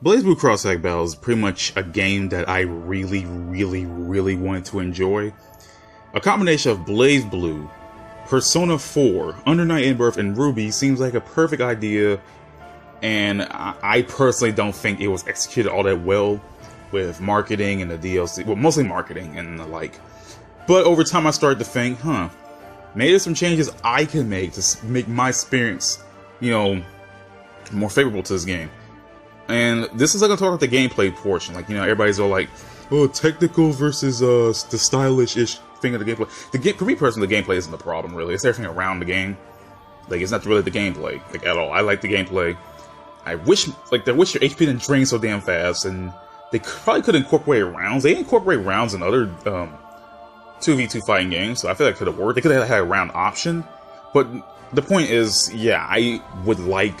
BlazBlue Cross-Tag Battle is pretty much a game that I really wanted to enjoy. A combination of BlazBlue, Persona 4, Under Night In-Birth, and Ruby seems like a perfect idea, and I personally don't think it was executed all that well with marketing and the DLC. Well, mostly marketing and the like. But over time I started to think, maybe there's some changes I can make to make my experience, more favorable to this game. And this is like going to talk about the gameplay portion. Like, everybody's all like, oh, technical versus the stylish-ish thing of the gameplay. For me personally, the gameplay isn't the problem, really. It's everything around the game. Like, it's not really the gameplay, like, at all. I like the gameplay. I wish your HP didn't drain so damn fast, and they probably could incorporate rounds. They incorporate rounds in other 2v2 fighting games, so I feel like it could have worked. They could have had a round option. But the point is, yeah, I would like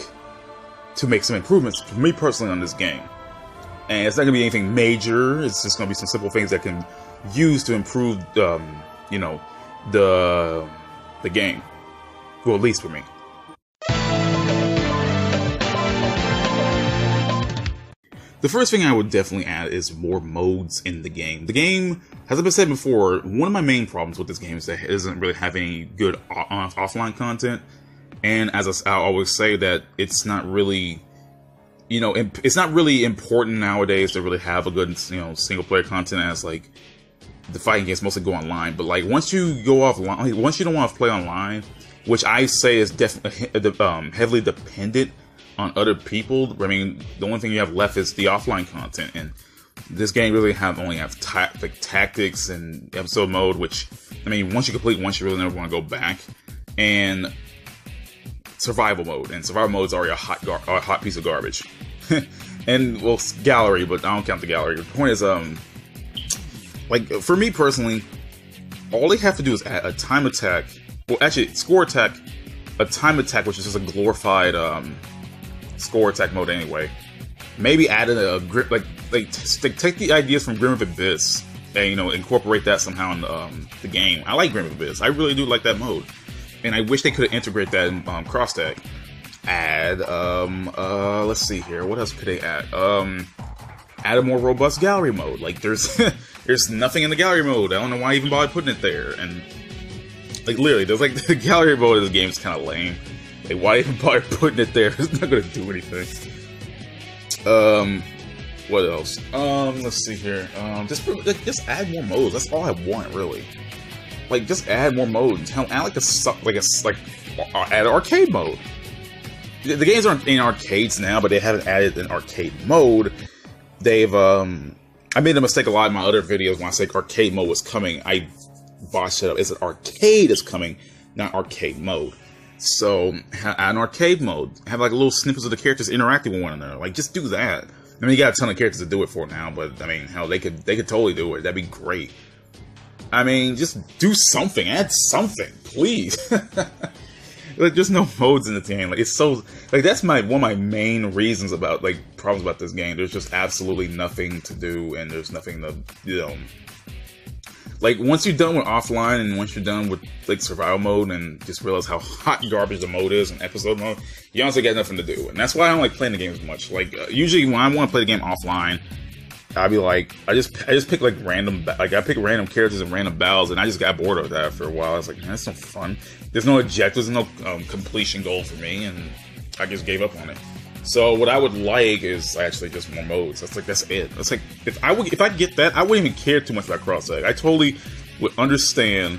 to make some improvements for me personally on this game. And it's not going to be anything major, it's just going to be some simple things that can use to improve, the game. Well, at least for me. The first thing I would definitely add is more modes in the game. The game, as I've been said before, one of my main problems with this game is that it doesn't really have any good offline content. And as I always say, that it's not really, it's not really important nowadays to really have a good, single player content, as like the fighting games mostly go online. But like once you go offline, once you don't want to play online, which I say is definitely heavily dependent on other people. I mean, the only thing you have left is the offline content, and this game really only have tactics and episode mode. Which, I mean, once you complete, you really never want to go back. And survival mode, and survival mode is already a hot piece of garbage. And well, gallery, but I don't count the gallery. The point is, like for me personally, all they have to do is add a time attack. Well, actually, score attack, a time attack, which is just a glorified score attack mode anyway. Maybe add in a grip, take the ideas from Grim of Abyss and incorporate that somehow in the game. I like Grim of Abyss. I really do like that mode. And I wish they could integrate that in Cross-Tag. Add, let's see here. What else could they add? Add a more robust gallery mode. Like, there's nothing in the gallery mode. I don't know why I even bother putting it there. And, like, literally, there's, like, the gallery mode of this game is kind of lame. Like, why even bother putting it there? It's not gonna do anything. What else? Let's see here. Just add more modes. That's all I want, really. Like, just add more modes. Hell, add add arcade mode. The games aren't in arcades now, but they haven't added an arcade mode. They've I made a mistake a lot in my other videos when I said arcade mode was coming. I botched it up. It's an arcade is coming, not arcade mode. So add an arcade mode. Have like little snippets of the characters interacting with one another. Like, just do that. I mean, you got a ton of characters to do it for now, but I mean, hell, they could totally do it. That'd be great. I mean, just do something. Add something, please. Like, there's no modes in the game. Like, it's so, like, that's one of my main reasons about, like, problems about this game. There's just absolutely nothing to do, and there's nothing to, like, once you're done with offline, and once you're done with, like, survival mode, and just realize how hot garbage the mode is in episode mode, you honestly got nothing to do. And that's why I don't like playing the game as much. Like, usually when I want to play the game offline, I'll be like, I just pick like I pick random characters and random battles, and I just got bored of that for a while. I was like, man, that's no fun. There's no objectives, no completion goal for me, and I just gave up on it. So what I would like is actually just more modes. That's it. It's like, if I get that, I wouldn't even care too much about Cross-Tag. I totally would understand.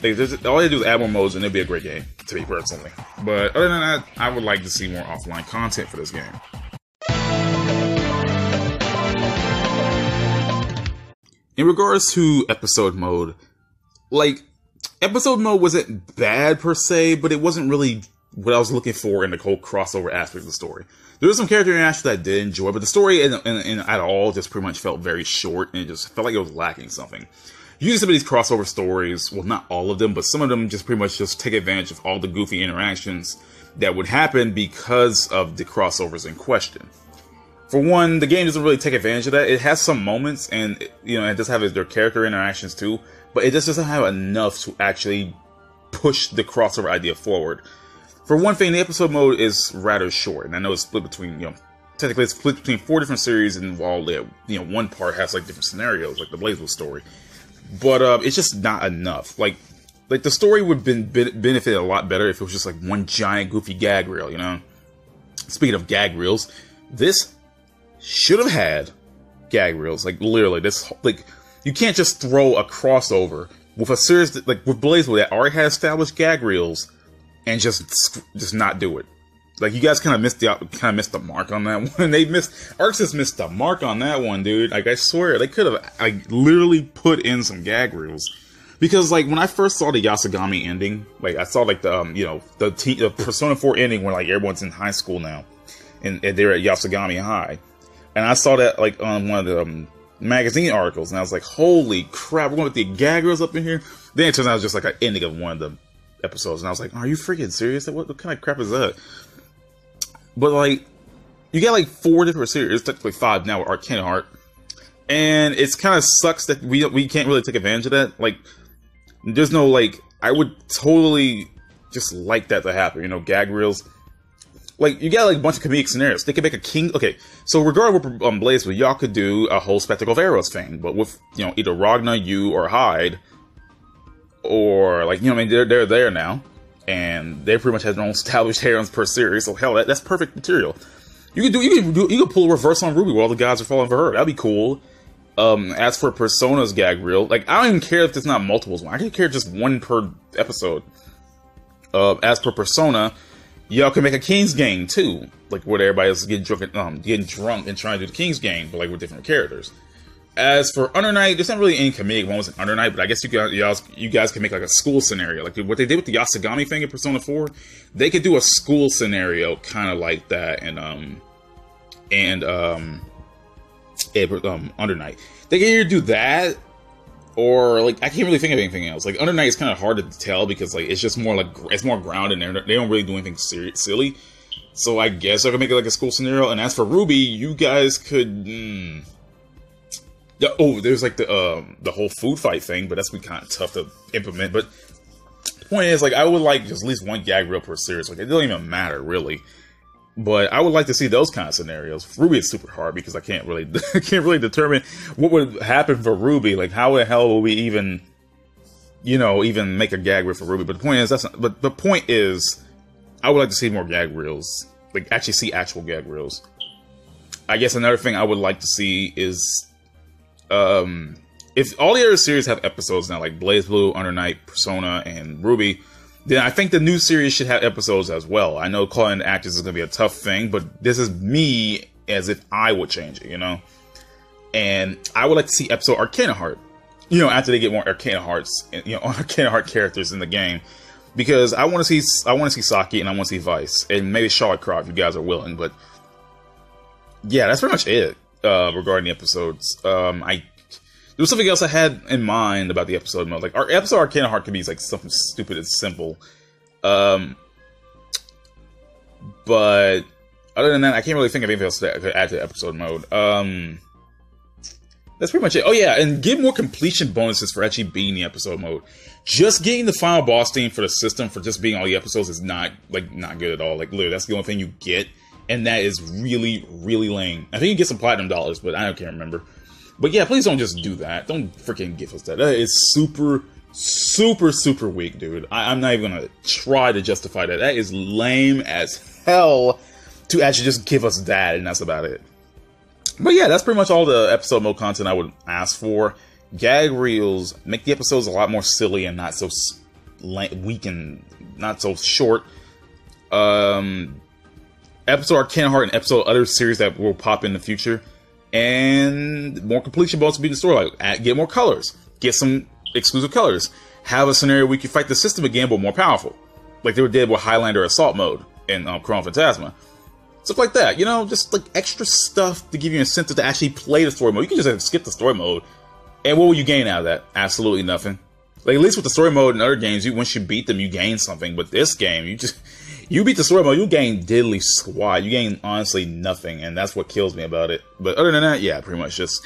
Like, all I do is add more modes, and it'd be a great game to me personally. But other than that, I would like to see more offline content for this game. In regards to episode mode, like, episode mode wasn't bad per se, but it wasn't really what I was looking for in the whole crossover aspect of the story. There was some character interaction that I did enjoy, but the story at all just pretty much felt very short, and it just felt like it was lacking something. Usually some of these crossover stories, well, not all of them, but some of them just pretty much just take advantage of all the goofy interactions that would happen because of the crossovers in question. For one, the game doesn't really take advantage of that. It has some moments, and it does have their character interactions too, but it just doesn't have enough to actually push the crossover idea forward. For one thing, the episode mode is rather short, and I know it's split between technically it's split between 4 different series, and while one part has like different scenarios, like the BlazBlue story. But it's just not enough. Like the story would benefit a lot better if it was just like one giant goofy gag reel, you know? Speaking of gag reels, this should have had gag reels. Like, literally, this, like, you can't just throw a crossover with a series that, like, with BlazBlue that already has established gag reels and just not do it. Like, you guys kind of missed the mark on that one. ArcSys missed the mark on that one, dude. Like, I swear, they could have, like, literally put in some gag reels. Because, like, when I first saw the Yasogami ending, like, I saw, like, the Persona 4 ending where, like, everyone's in high school now. And they're at Yasogami High. And I saw that, like, on one of the magazine articles. And I was like, holy crap, we're going to get the gag reels up in here? Then it turns out it was just, like, an ending of one of the episodes. And I was like, are you freaking serious? What kind of crap is that? But, like, you got, like, 4 different series. Technically 5 now with Arcana Heart. And it's kind of sucks that we can't really take advantage of that. Like, there's no, like, I would totally just like that to happen, you know, gag reels. Like, you got, like, a bunch of comedic scenarios. They could make a king... Okay, so regardless of what BlazBlue, y'all could do a whole Spectacle of Arrows thing, but with, you know, either Ragna, you, or Hyde, or, like, you know, I mean, they're there now, and they pretty much have their own established heroines per series, so hell, that's perfect material. You could pull a reverse on Ruby while all the guys are falling for her. That'd be cool. As for Persona's gag reel, like, I don't even care if there's not multiples. I don't care just one per episode. As for Persona, y'all can make a King's Game too, like where everybody else is getting drunk and trying to do the King's Game, but like with different characters. As for Under Night, there's not really any comedic moments in Under Night, but I guess you guys can make like a school scenario, like what they did with the Yasogami thing in Persona 4. They could do a school scenario kind of like that, and Under Night. They can either do that, or like I can't really think of anything else. Like Under Night is kind of hard to tell because like it's just more like it's more grounded and they don't really do anything silly. So I guess I could make it like a school scenario. And as for Ruby, you guys could. Oh, there's like the whole food fight thing, but that's kind of tough to implement. But the point is, like, I would like just at least one gag reel per series. Like it doesn't even matter really. But I would like to see those kind of scenarios. Ruby is super hard because I can't really determine what would happen for Ruby. Like, how the hell will we even make a gag reel for Ruby? But the point is, I would like to see more gag reels. Like, actually see actual gag reels. I guess another thing I would like to see is, if all the other series have episodes now, like BlazBlue, Under Night, Persona, and Ruby, then I think the new series should have episodes as well. I know calling actors is going to be a tough thing, but this is me as if I would change it, you know? And I would like to see episode Arcana Heart, you know, after they get more Arcana Hearts, you know, Arcana Heart characters in the game. Because I want to see Saki and I want to see Vice. And maybe Charlotte Croft if you guys are willing, but yeah, that's pretty much it, regarding the episodes. There was something else I had in mind about the episode mode. Like, our episode Arcana Heart could be like something stupid and simple. But other than that, I can't really think of anything else that I could add to episode mode. That's pretty much it. Oh yeah, and give more completion bonuses for actually beating the episode mode. Just getting the final boss theme for the system for just beating all the episodes is not good at all. Like, literally, that's the only thing you get. And that is really, really lame. I think you get some platinum dollars, but I can't remember. But yeah, please don't just do that. Don't freaking give us that. That is super, super, super weak, dude. I'm not even gonna try to justify that. That is lame as hell to actually just give us that, and that's about it. But yeah, that's pretty much all the episode mode content I would ask for. Gag reels, make the episodes a lot more silly and not so weak and not so short. Episode Arcana Heart and episode other series that will pop in the future. And more completion bonuses to be in the story. Like, get more colors. Get some exclusive colors. Have a scenario where you can fight the system again, but more powerful. Like they did with Highlander Assault mode in Chronophantasma. Stuff like that. You know, just like extra stuff to give you an incentive to actually play the story mode. You can just skip the story mode. And what will you gain out of that? Absolutely nothing. Like, at least with the story mode in other games, once you beat them, you gain something. But this game, you beat the story mode, you gain diddly squat. You gain, honestly, nothing, and that's what kills me about it. But other than that, yeah, pretty much just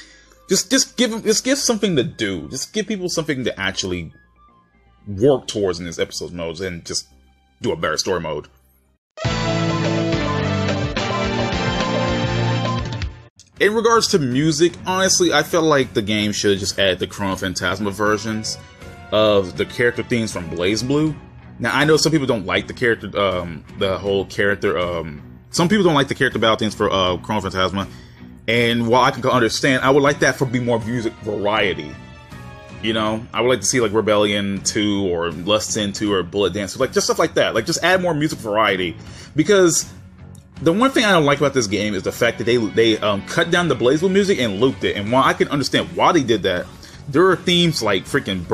give something to do. Just give people something to actually work towards in these episode modes, and just do a better story mode. In regards to music, honestly, I feel like the game should have just added the Chronophantasma versions of the character themes from BlazBlue. Now, I know some people don't like the character, the whole character, some people don't like the character battle themes for Chronophantasma. And while I can understand, I would like that for be more music variety. You know, I would like to see like Rebellion 2 or Lust Sin 2 or Bullet Dance 2, like just stuff like that. Like just add more music variety. Because the one thing I don't like about this game is the fact that they cut down the BlazBlue music and looped it. And while I can understand why they did that, there are themes like freaking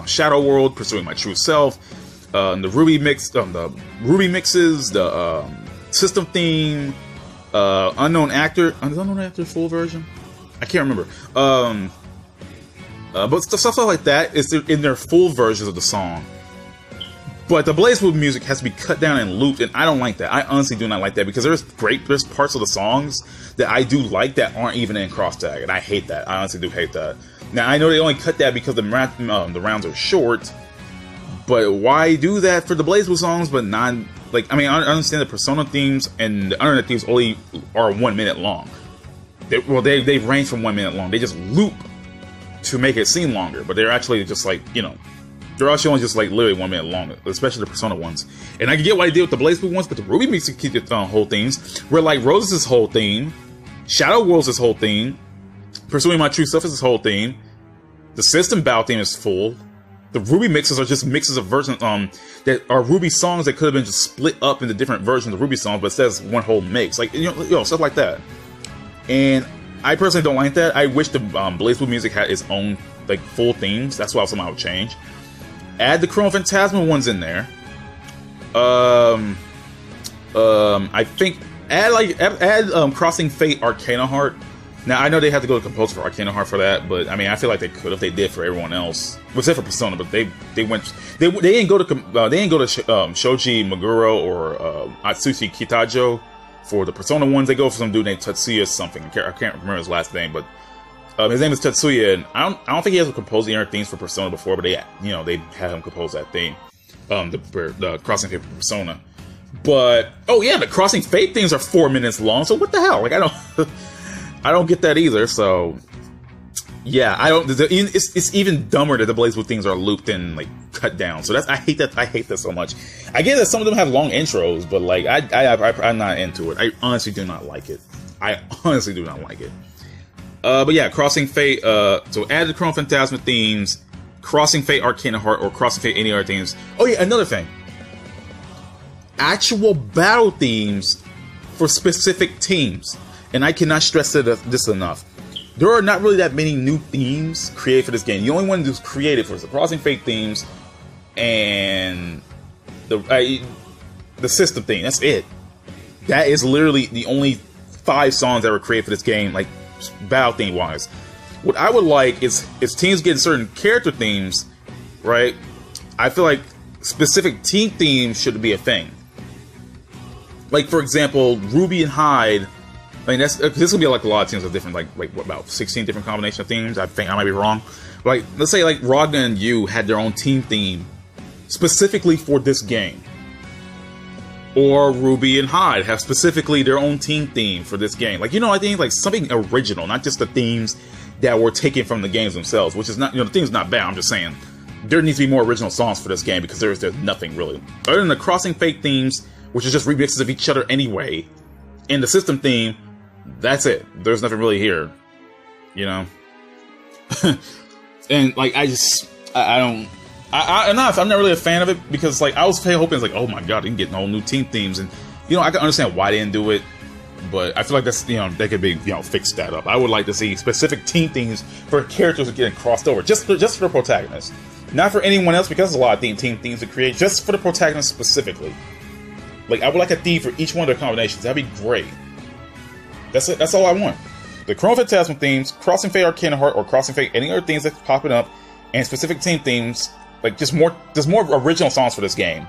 Shadow World, Pursuing My True Self, the Ruby mix, the Ruby mixes, the system theme, Unknown Actor full version? I can't remember. But stuff like that is in their full versions of the song. But the BlazBlue music has to be cut down and looped, and I don't like that. I honestly do not like that, because there's parts of the songs that I do like that aren't even in cross-tag, and I hate that. I honestly do hate that. Now, I know they only cut that because the rounds are short, but why do that for the BlazBlue songs, but not... Like, I mean, I understand the Persona themes and the internet themes only are 1 minute long. They range from 1 minute long. They just loop to make it seem longer, but they're actually just like, you know, they're actually only just like literally 1 minute long, especially the Persona ones. And I can get what I did with the BlazBlue ones, but the Ruby music keep its whole themes. Where like Rose's whole theme, Shadow World's whole theme, Pursuing My True Self is his whole theme. The System Battle theme is full. The Ruby mixes are just mixes of versions that are Ruby songs that could have been just split up into different versions of Ruby songs, but it says one whole mix, like you know stuff like that. And I personally don't like that. I wish the BlazBlue music had its own like full themes. That's what I would change. Add the Chronophantasma ones in there. I think add Crossing Fate Arcana Heart. Now I know they have to go to composer for Arcana Heart for that, but I mean I feel like they could if they did for everyone else, except for Persona. But they didn't go to Shoji Meguro or Atsushi Kitajo for the Persona ones. They go for some dude named Tatsuya something. I can't remember his last name, but his name is Tatsuya, and I don't think he has composed the inner themes for Persona before, but they had him compose that theme, the Crossing Fate for Persona. But oh yeah, the Crossing Fate themes are 4 minutes long. So what the hell? Like I don't get that either. So yeah, it's even dumber that the BlazBlue things are looped and like cut down. So I hate that so much. I get that some of them have long intros, but like I'm not into it. I honestly do not like it. But yeah, Crossing Fate. So add the Chronophantasma themes, Crossing Fate Arcana Heart, or Crossing Fate any other themes. Oh yeah, another thing. Actual battle themes for specific teams. And I cannot stress this enough. There are not really that many new themes created for this game. The only one that's created for the Crossing Fate themes and the system theme. That's it. That is literally the only 5 songs that were created for this game, like battle theme wise. What I would like is teams getting certain character themes, right? I feel like specific team themes should be a thing. Like for example, Ruby and Hyde. I mean, this will be like a lot of teams with different, like what, about 16 different combination of themes. I think I might be wrong. Like, let's say like Ragna and Yu had their own team theme specifically for this game. Or Ruby and Hyde have specifically their own team theme for this game. Like, I think like something original, not just the themes that were taken from the games themselves, which is not, the theme's not bad. I'm just saying there needs to be more original songs for this game because there's nothing really. Other than the Crossing Fate themes, which is just remixes of each other anyway, and the system theme, that's it. There's nothing really here, and like I'm not really a fan of it because like I was hoping it's like, oh my god, they can get all new team themes, and I can understand why they didn't do it, but I feel like that's they could be fix that up. I would like to see specific team themes for characters that getting crossed over, just for the protagonist, not for anyone else because there's a lot of team themes to create, just for the protagonist specifically. Like I would like a theme for each one of their combinations. That'd be great. That's it. That's all I want. The Chronophantasma themes, Crossing Fate Arcana Heart, or Crossing Fate any other themes that's popping up, and specific team themes. Like just more original songs for this game,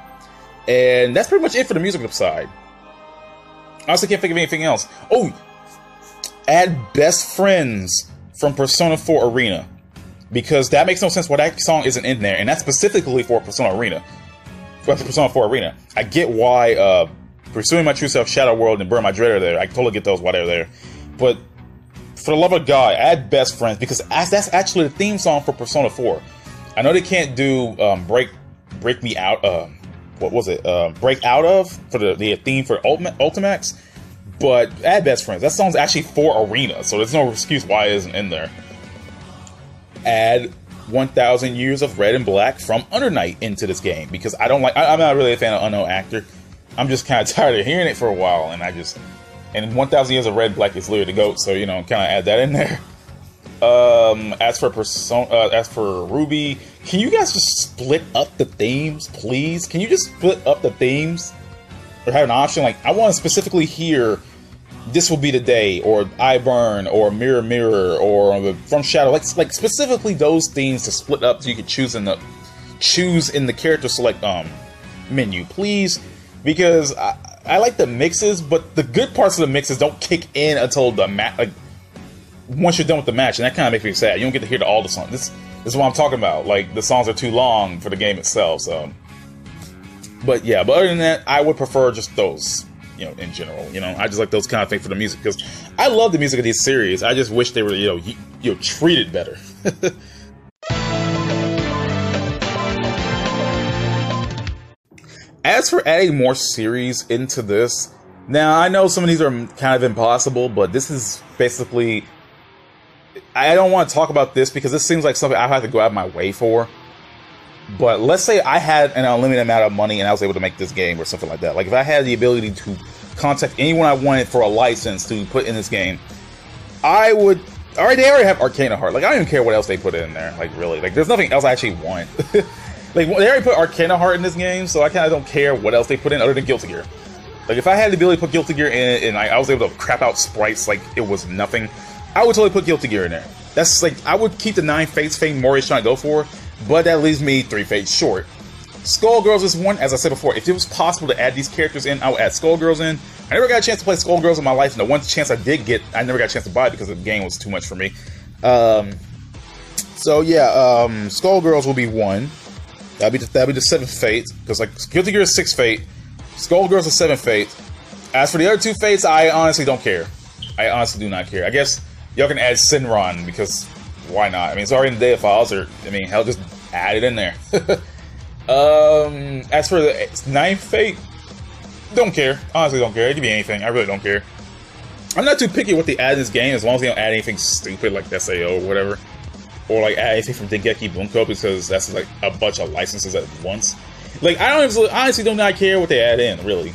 and that's pretty much it for the music side. I also can't think of anything else. Oh, add Best Friends from Persona 4 Arena, because that makes no sense why that song isn't in there, and that's specifically for Persona Arena, for Persona 4 Arena. I get why Pursuing My True Self, Shadow World, and Burn My Dread are there. I totally get those why they're there. But for the love of God, add best friends, because that's actually the theme song for Persona 4. I know they can't do break me out. What was it? Break out of for the theme for Ultimax. But add best friends. That song's actually for Arena, so there's no excuse why it isn't in there. Add 1,000 Years of Red and Black from Under Night into this game, because I'm not really a fan of Unknown Actor. I'm just kind of tired of hearing it for a while, and 1,000 Years of Red and Black is literally the GOAT, so kind of add that in there. As for Ruby, can you guys just split up the themes, please? Can you just split up the themes, or have an option? Like, I want to specifically hear This Will Be the Day, or I Burn, or Mirror Mirror, or From Shadow, like specifically those themes to split up so you can choose in the character select menu, please, because I like the mixes, but the good parts of the mixes don't kick in until the once you're done with the match, and that kind of makes me sad. You don't get to hear all the songs. This is what I'm talking about. Like, the songs are too long for the game itself. So, but yeah, but other than that, I would prefer just those. In general, I just like those kind of things for the music, because I love the music of these series. I just wish they were, treated better. As for adding more series into this, now I know some of these are kind of impossible, but this is basically, I don't want to talk about this because this seems like something I have to go out of my way for. But let's say I had an unlimited amount of money and I was able to make this game or something like that. Like, if I had the ability to contact anyone I wanted for a license to put in this game, I would... Alright, they already have Arcana Heart. Like, I don't even care what else they put in there. Like, really. Like, there's nothing else I actually want. Like, they already put Arcana Heart in this game, so I kind of don't care what else they put in other than Guilty Gear. Like, if I had the ability to put Guilty Gear in it and I was able to crap out sprites like it was nothing, I would totally put Guilty Gear in there. That's like, I would keep the 9 Fates thing Mori's trying to go for, but that leaves me 3 Fates short. Skullgirls is one, as I said before. If it was possible to add these characters in, I would add Skullgirls in. I never got a chance to play Skullgirls in my life, and the one chance I did get, I never got a chance to buy it because the game was too much for me. So yeah, Skullgirls will be 1. That'd be the 7th Fate, because like Guilty Gear is 6 Fate, Skullgirls is 7 Fate. As for the other 2 Fates, I honestly don't care. I honestly do not care. I guess y'all can add Sinron, because why not? I mean, it's already in the data files, or I mean, hell, just add it in there. As for the 9th Fate, don't care. Honestly, don't care. It could be anything. I really don't care. I'm not too picky what they add in this game, as long as they don't add anything stupid like SAO or whatever. Or like add anything from Dengeki Bunko, because that's like a bunch of licenses at once. Like, honestly do not care what they add in, really.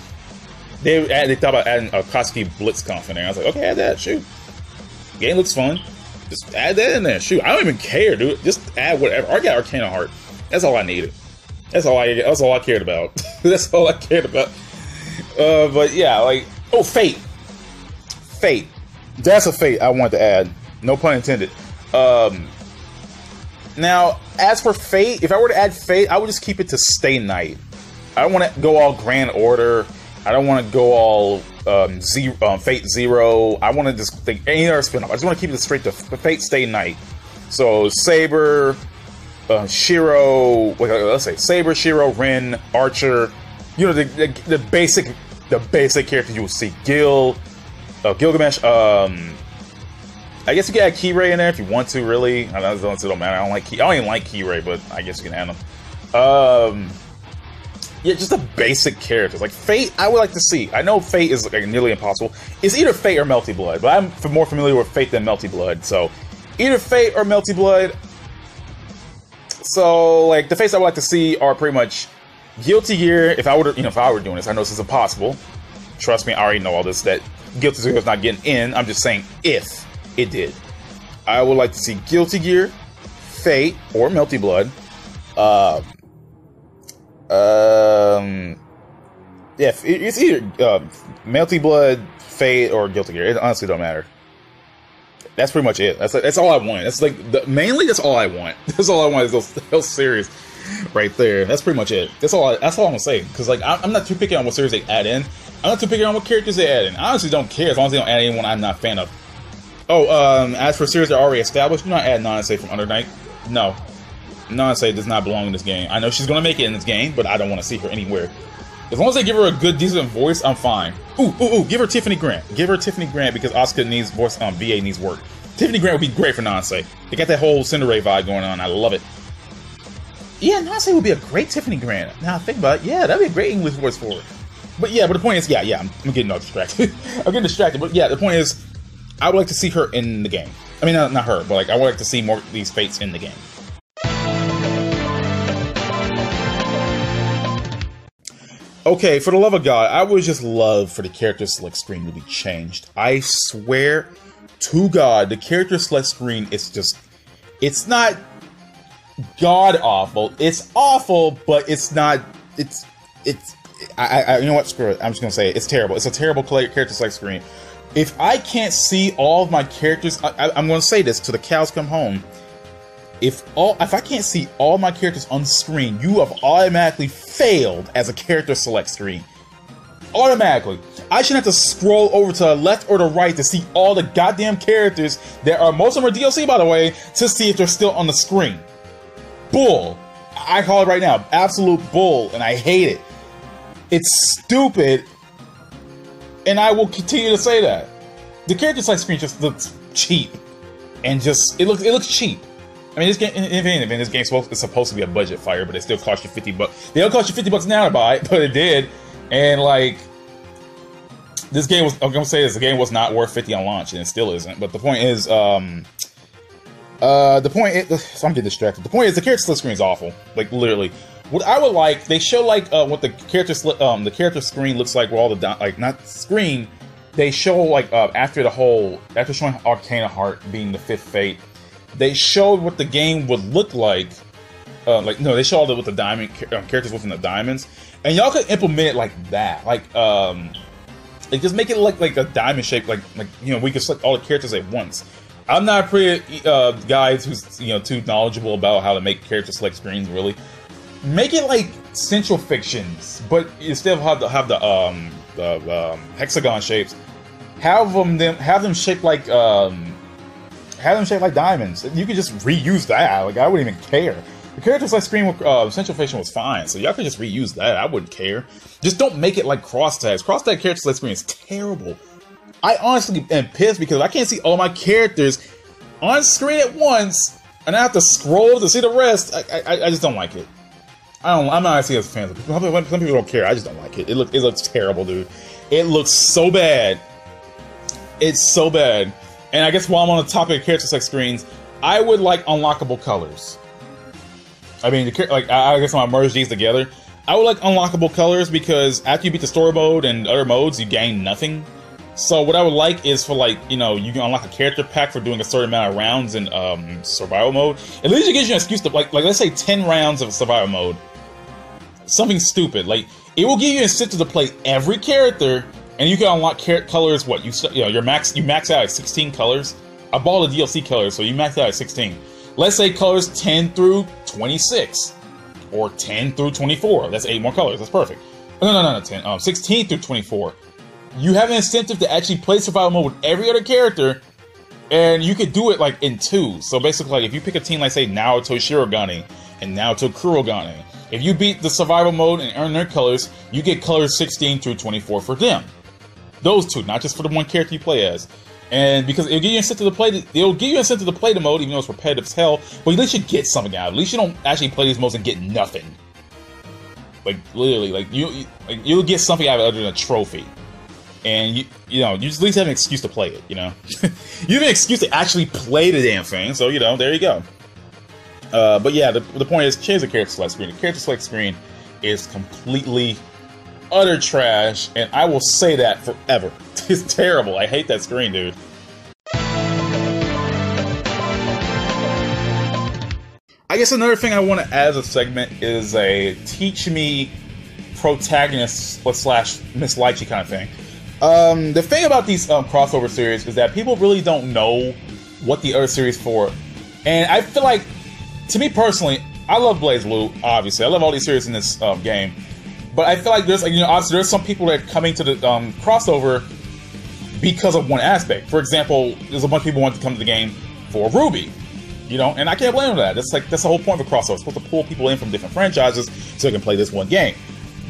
They thought about adding a Kosuke Blitzkampf in there. I was like, okay, add that, shoot. Game looks fun. Just add that in there, shoot. I don't even care, dude. Just add whatever. I got Arcana Heart. That's all I needed. That's all I cared about. That's all I cared about. But yeah, like, oh, Fate. Fate. That's a Fate I wanted to add. No pun intended. Now, as for Fate, if I were to add Fate, I would just keep it to Stay Night. I don't want to go all Grand Order. I don't want to go all Fate Zero. I want to just think any other spin-off. I just want to keep it straight to Fate Stay Night. So Saber, Shiro, let's say Saber, Shiro, Rin, Archer. You know, the basic characters you will see. Gilgamesh. I guess you can add Kirei in there if you want to. Really, I know it don't matter. I don't even like Kirei, but I guess you can add them. Yeah, just the basic characters. Like Fate, I would like to see. I know Fate is like nearly impossible. It's either Fate or Melty Blood, but I'm more familiar with Fate than Melty Blood. So either Fate or Melty Blood. So like the Fates I would like to see are pretty much Guilty Gear. If I were doing this, I know this is impossible. Trust me, I already know all this. That Guilty Gear is not getting in. I'm just saying if it did, I would like to see Guilty Gear, Fate, or Melty Blood. Yeah, it's either Melty Blood, Fate, or Guilty Gear. It honestly don't matter. That's pretty much it. That's all I want. That's like mainly that's all I want. That's all I want is those series right there. That's pretty much it. That's all I'm gonna say. Because like I'm not too picky on what series they add in. I'm not too picky on what characters they add in. I honestly don't care as long as they don't add anyone I'm not a fan of. Oh, as for series that are already established, do not add Nanase from Under Night. No. Nanase does not belong in this game. I know she's going to make it in this game, but I don't want to see her anywhere. As long as they give her a good, decent voice, I'm fine. Ooh, give her Tiffany Grant. Give her Tiffany Grant because Asuka needs voice, VA needs work. Tiffany Grant would be great for Nansei. They got that whole Cinderay vibe going on. I love it. Yeah, Nansei would be a great Tiffany Grant. Now I think about it, yeah, that'd be a great English voice for her. But the point is, yeah, I'm getting all distracted. I'm getting distracted, but yeah, the point is, I would like to see her in the game. I mean, not her, but like, I would like to see more of these fates in the game. Okay, for the love of God, I would just love for the character select screen to be changed. I swear to God, the character select screen is just, it's not god-awful. It's awful, but it's not, you know what, screw it. I'm just gonna say it. It's terrible. It's a terrible character select screen. If I can't see all of my characters, I'm gonna say this till the cows come home. If I can't see all my characters on screen, you have automatically failed as a character select screen. Automatically. I shouldn't have to scroll over to the left or the right to see all the goddamn characters that are, most of them are DLC by the way, to see if they're still on the screen. Bull. I call it right now. Absolute bull, and I hate it. It's stupid, and I will continue to say that. The character select screen just looks cheap, and just, it looks cheap. I mean, this game, if anything, this game is supposed to be a budget fire, but it still cost you $50. They don't cost you $50 now to buy it, but it did. And like, this game was, I'm gonna say this, the game was not worth $50 on launch, and it still isn't. But the point is, so I'm getting distracted. The point is, the character select screen is awful. Like, literally. What I would like, they show like what the character screen looks like with all the like, not screen. They show like after showing Arcana Heart being the 5th fate. They showed what the game would look like. They showed what the diamond characters within the diamonds, and y'all could implement it like that. Like just make it look like a diamond shape. Like we could select all the characters at once. I'm not a pretty guy who's too knowledgeable about how to make character select screens. Really, make it like Central Fictions, but instead of have the hexagon shapes, have them shaped like diamonds. You could just reuse that. Like, I wouldn't even care. The character select screen with Central Fiction was fine, so y'all could just reuse that. I wouldn't care. Just don't make it like cross tags. Cross tag character select screen is terrible. I honestly am pissed because I can't see all my characters on screen at once, and I have to scroll to see the rest. I just don't like it. I'm not actually a fan of it. Some people don't care. I just don't like it. It looks terrible, dude. It looks so bad. It's so bad. And I guess while I'm on the topic of character select screens, I would like unlockable colors. I mean, I guess I'm gonna merge these together. I would like unlockable colors because after you beat the story mode and other modes, you gain nothing. So what I would like is for you can unlock a character pack for doing a certain amount of rounds in survival mode. At least it gives you an excuse to like let's say 10 rounds of survival mode. Something stupid. Like, it will give you an incentive to play every character. And you can unlock colors. What you max out at 16 colors. I bought the DLC colors, so you max out at 16. Let's say colors 10 through 26, or 10 through 24. That's 8 more colors. That's perfect. No, 10. 16 through 24. You have an incentive to actually play survival mode with every other character, and you could do it like in 2. So basically, like if you pick a team like say Naoto Shirogane and Naoto Kurogane, if you beat the survival mode and earn their colors, you get colors 16 through 24 for them. Those 2, not just for the one character you play as. And because it'll give you incentive to play the mode, even though it's repetitive as hell, but at least you get something out of it. At least you don't actually play these modes and get nothing. Like, literally, like you'll get something out of it other than a trophy. And you just at least have an excuse to play it, You have an excuse to actually play the damn thing, so there you go. But yeah, the point is, change the character select screen. The character select screen is completely utter trash, and I will say that forever. It's terrible. I hate that screen, dude. I guess another thing I want to add as a segment is a teach me protagonist slash Miss Lychee kind of thing. The thing about these crossover series is that people really don't know what the other series for, and I feel like, to me personally, I love BlazBlue. Obviously, I love all these series in this game. But I feel like there's, obviously there's some people that are coming to the crossover because of one aspect. For example, there's a bunch of people who want to come to the game for Ruby, and I can't blame them for that. That's the whole point of a crossover. It's supposed to pull people in from different franchises so they can play this one game.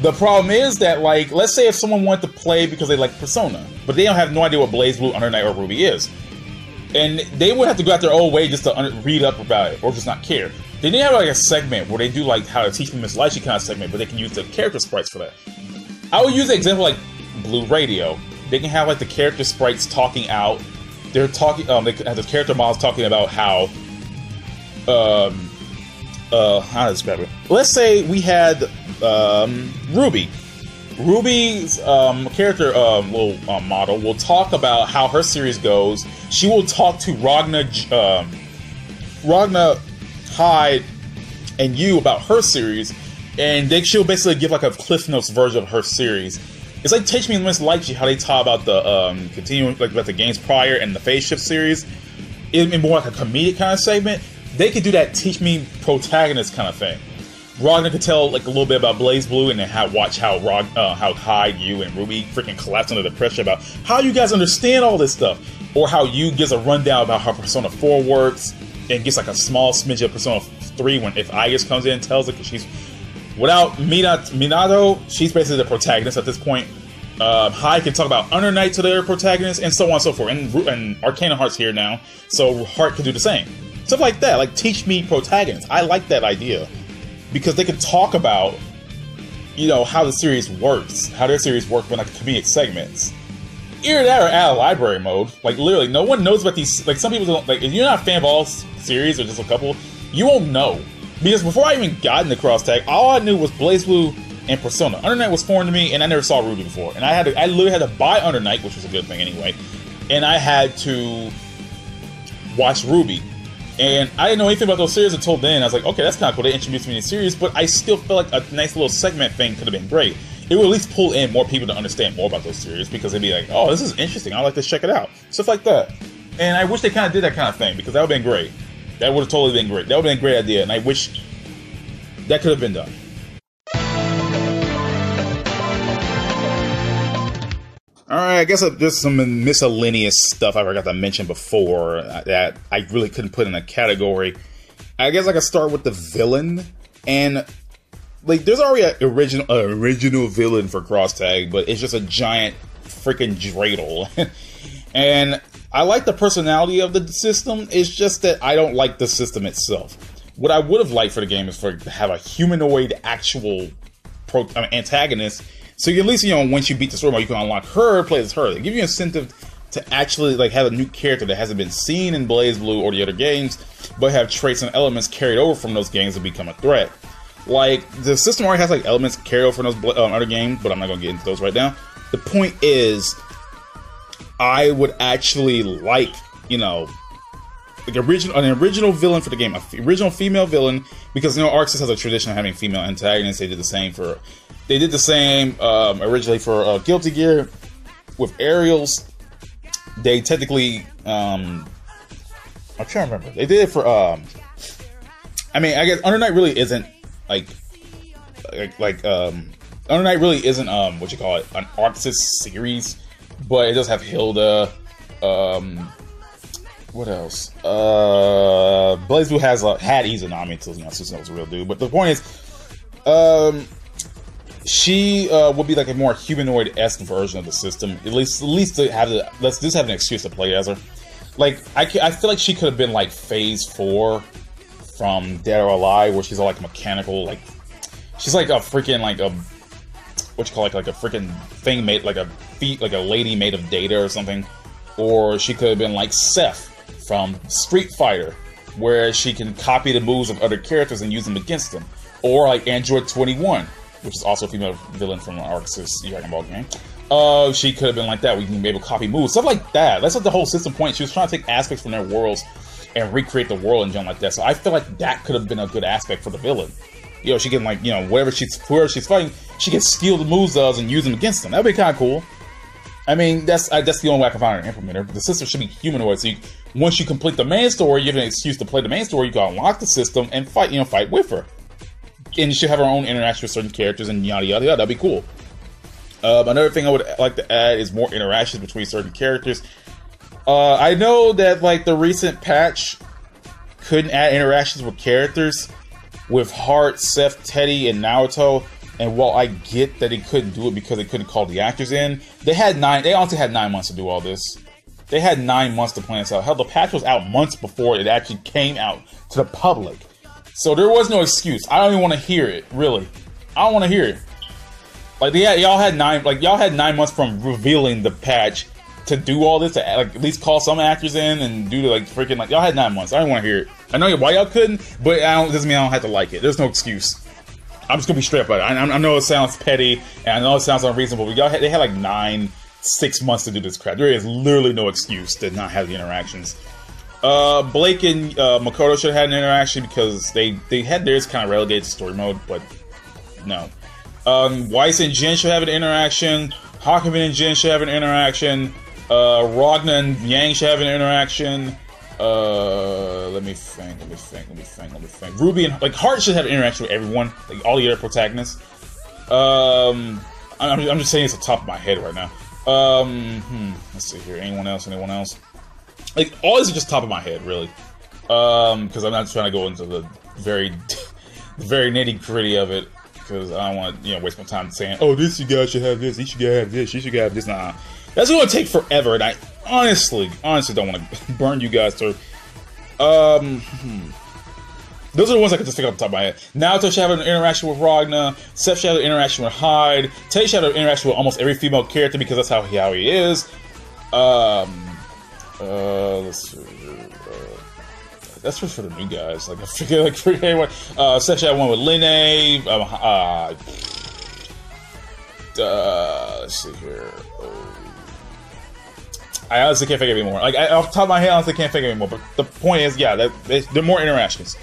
The problem is that, like, let's say if someone wanted to play because they like Persona, but they don't have no idea what BlazBlue, Under Night, or Ruby is, and they would have to go out their own way just to read up about it or just not care. Then they have like a segment where they do like how to teach me Miss Lychee kind of segment, but they can use the character sprites for that. I would use the example like Blue Radio. They can have like the character sprites talking out. They're talking. They have the character models talking about how to describe it. Let's say we had Ruby. Ruby's character model will talk about how her series goes. She will talk to Ragna Hyde and you about her series, and she'll basically give like a Cliff Notes version of her series. It's like Teach Me Miss Lychee, how they talk about the Continuum, like about the games prior and the Phase Shift series. In more like a comedic kind of segment. They could do that Teach Me Protagonist kind of thing. Ragnar could tell like a little bit about BlazBlue and then watch how Hyde, you, and Ruby freaking collapse under the pressure about how you guys understand all this stuff, or how you gives a rundown about how Persona 4 works and gets like a small smidge of Persona 3 when if Igus comes in and tells it, because she's without Minato, she's basically the protagonist at this point. Hyde can talk about Under Night to their protagonist and so on and so forth, and Arcana Heart's here now, so Heart could do the same. Stuff like that, like Teach Me Protagonist. I like that idea. Because they can talk about, you know, how the series works, how their series work in like comedic segments. Either that or add a library mode. Like literally, no one knows about these. Like some people don't. Like if you're not a fan of all series or just a couple, you won't know. Because before I even got into Cross Tag, all I knew was BlazBlue and Persona. Under Night was foreign to me, and I never saw Ruby before. And I literally had to buy Under Night, which was a good thing anyway. And I had to watch Ruby. And I didn't know anything about those series until then. I was like, okay, that's kind of cool. They introduced me to the series, but I still feel like a nice little segment thing could have been great. It would at least pull in more people to understand more about those series, because they'd be like, oh, this is interesting. I'd like to check it out. Stuff like that. And I wish they kind of did that kind of thing, because that would have been great. That would have totally been great. That would have been a great idea, and I wish that could have been done. Alright, I guess there's some miscellaneous stuff I forgot to mention before that I really couldn't put in a category. I guess I could start with the villain. And, like, there's already an original villain for Cross Tag, but it's just a giant freaking dreidel. And I like the personality of the system, it's just that I don't like the system itself. What I would have liked for the game is to have a humanoid actual antagonist. So you at least, you know, once you beat the story mode, you can unlock her, play as her. They give you incentive to actually like have a new character that hasn't been seen in BlazBlue or the other games, but have traits and elements carried over from those games to become a threat. Like, the system already has like elements carried over from those other games, but I'm not going to get into those right now. The point is, I would actually like, you know, like an original villain for the game, an original female villain, because, you know, Arc Sys has a tradition of having female antagonists. They did the same originally for Guilty Gear with Aerials. They technically, I'm trying to remember. They did it for, I mean, I guess Under Night really isn't Under Night really isn't what you call it, an Arc Sys series, but it does have Hilda. What else? BlazBlue had Izanami until, you know, Susanoo was a real dude. But the point is, she would be like a more humanoid-esque version of the system. At least to have let's just have an excuse to play as her. Like, I feel like she could have been like Phase 4 from Dead or Alive, where she's all like mechanical, like she's like a freaking like a what you call it, like a freaking thing made like a lady made of data or something. Or she could have been like Seth from Street Fighter, where she can copy the moves of other characters and use them against them. Or like Android 21, which is also a female villain from the Arc Sys Dragon Ball game. She could have been like that, where you can be able to copy moves, stuff like that. That's what the whole system point. She was trying to take aspects from their worlds and recreate the world and something like that. So I feel like that could have been a good aspect for the villain. You know, she can, like, you know, whoever she's fighting, she can steal the moves of and use them against them. That would be kind of cool. I mean, that's the only way I can find an implementer. The system should be humanoid, so once you complete the main story, you have an excuse to play the main story, you can unlock the system and fight with her. And you should have her own interaction with certain characters and yada yada yada. That'd be cool. Another thing I would like to add is more interactions between certain characters. I know that, like, the recent patch couldn't add interactions with characters with Heart, Seth, Teddy, and Naruto, And while I get that they couldn't do it because they couldn't call the actors in, they honestly had 9 months to do all this. They had 9 months to plan this out. Hell, the patch was out months before it actually came out to the public. So there was no excuse. I don't even want to hear it, really. I don't want to hear it. Like, y'all had 9 months from revealing the patch to do all this, to like at least call some actors in and do the like freaking like y'all had 9 months. I don't want to hear it. I know why y'all couldn't, but doesn't mean I don't have to like it. There's no excuse. I'm just gonna be straight up about it. I know it sounds petty and I know it sounds unreasonable, but they had like 6 months to do this crap. There is literally no excuse to not have the interactions. Blake and Makoto should have had an interaction because they had theirs kind of relegated to story mode, but no. Weiss and Jin should have an interaction. Hakumen and Jin should have an interaction. Ragna and Yang should have an interaction. Let me think. Ruby and like Heart should have an interaction with everyone, like all the other protagonists. I'm just saying it's the top of my head right now. Let's see here. Anyone else? Like all these are just top of my head, really. Because I'm not trying to go into the very nitty gritty of it. Because I don't want to, waste my time saying, "Oh, you guys should have this. You should have this. You should have this." Nah, that's going to take forever, and I honestly don't want to burn you guys through. Those are the ones I can just think off the top of my head. Naoto should have an interaction with Ragna. Seth should have an interaction with Hyde. Tay should have an interaction with almost every female character because that's how he is. Let's see. That's just for the new guys. Like I forget anyone. Seth should have one with Linne. Let's see here. I honestly can't think of any more. Like off the top of my head, I honestly can't think of any more. But the point is, yeah, there are more interactions.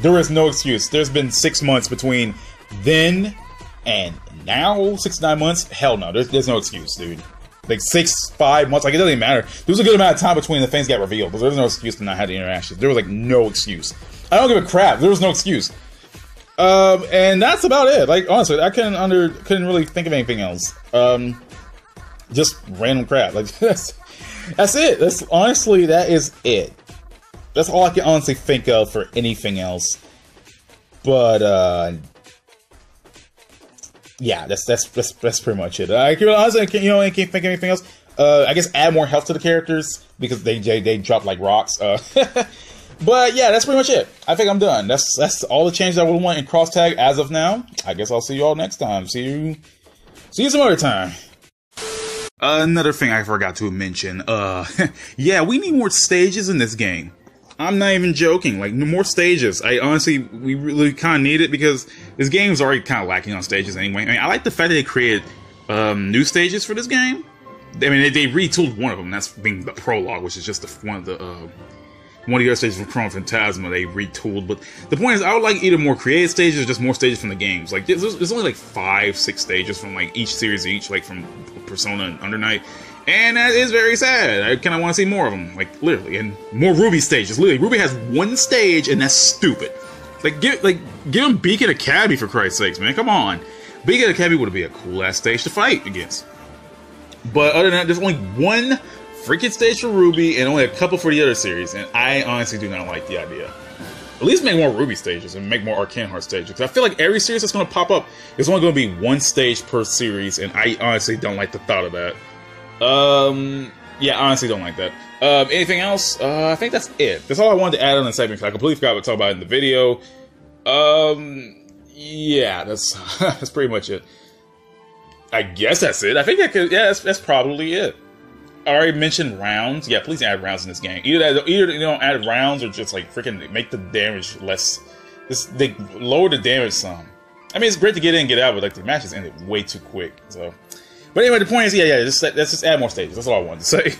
There is no excuse. There's been 6 months between then and now. 6 to 9 months. Hell no. There's no excuse, dude. Like 5 months. Like it doesn't even matter. There was a good amount of time between the things got revealed, but there's no excuse to not have the interactions. There was like no excuse. I don't give a crap. There was no excuse. And that's about it. Like honestly, I couldn't really think of anything else. Just random crap. Like that's it. That is it. That's all I can honestly think of for anything else. But yeah, that's pretty much it. I honestly can't think of anything else. I guess add more health to the characters because they drop like rocks. But yeah, that's pretty much it. I think I'm done. That's all the changes I would want in cross tag as of now. I guess I'll see you all next time. See you some other time. Another thing I forgot to mention. Yeah, we need more stages in this game. I'm not even joking. Like more stages. We really kind of need it because this game is already kind of lacking on stages anyway. I mean, I like the fact that they created new stages for this game. I mean, they retooled one of them. That's being the prologue, which is just one of the other stages from Chronophantasma. They retooled, but the point is, I would like either more creative stages or just more stages from the games. Like there's only like 5-6 stages from like each series, like from Persona and Under Night. And that is very sad. I kind of want to see more of them, like literally, and more Ruby stages. Literally, Ruby has one stage, and that's stupid. Give him Beacon Academy for Christ's sakes, man. Come on, Beacon Academy would be a cool ass stage to fight against. But other than that, there's only one freaking stage for Ruby and only a couple for the other series, and I honestly do not like the idea. At least make more Ruby stages and make more Arcane Heart stages, because I feel like every series that's going to pop up is only going to be one stage per series, and I honestly don't like the thought of that. Yeah, I honestly don't like that. Anything else? I think that's it. That's all I wanted to add on the segment, because I completely forgot what to talk about in the video. Yeah, that's pretty much it. I guess that's it. I think that's probably it. I already mentioned rounds. Yeah, please add rounds in this game. Either you don't add rounds or just like freaking make the damage less. They lower the damage some. I mean, it's great to get in and get out, but like the matches ended way too quick. So, but anyway, the point is, yeah, let's just add more stages. That's all I wanted to say.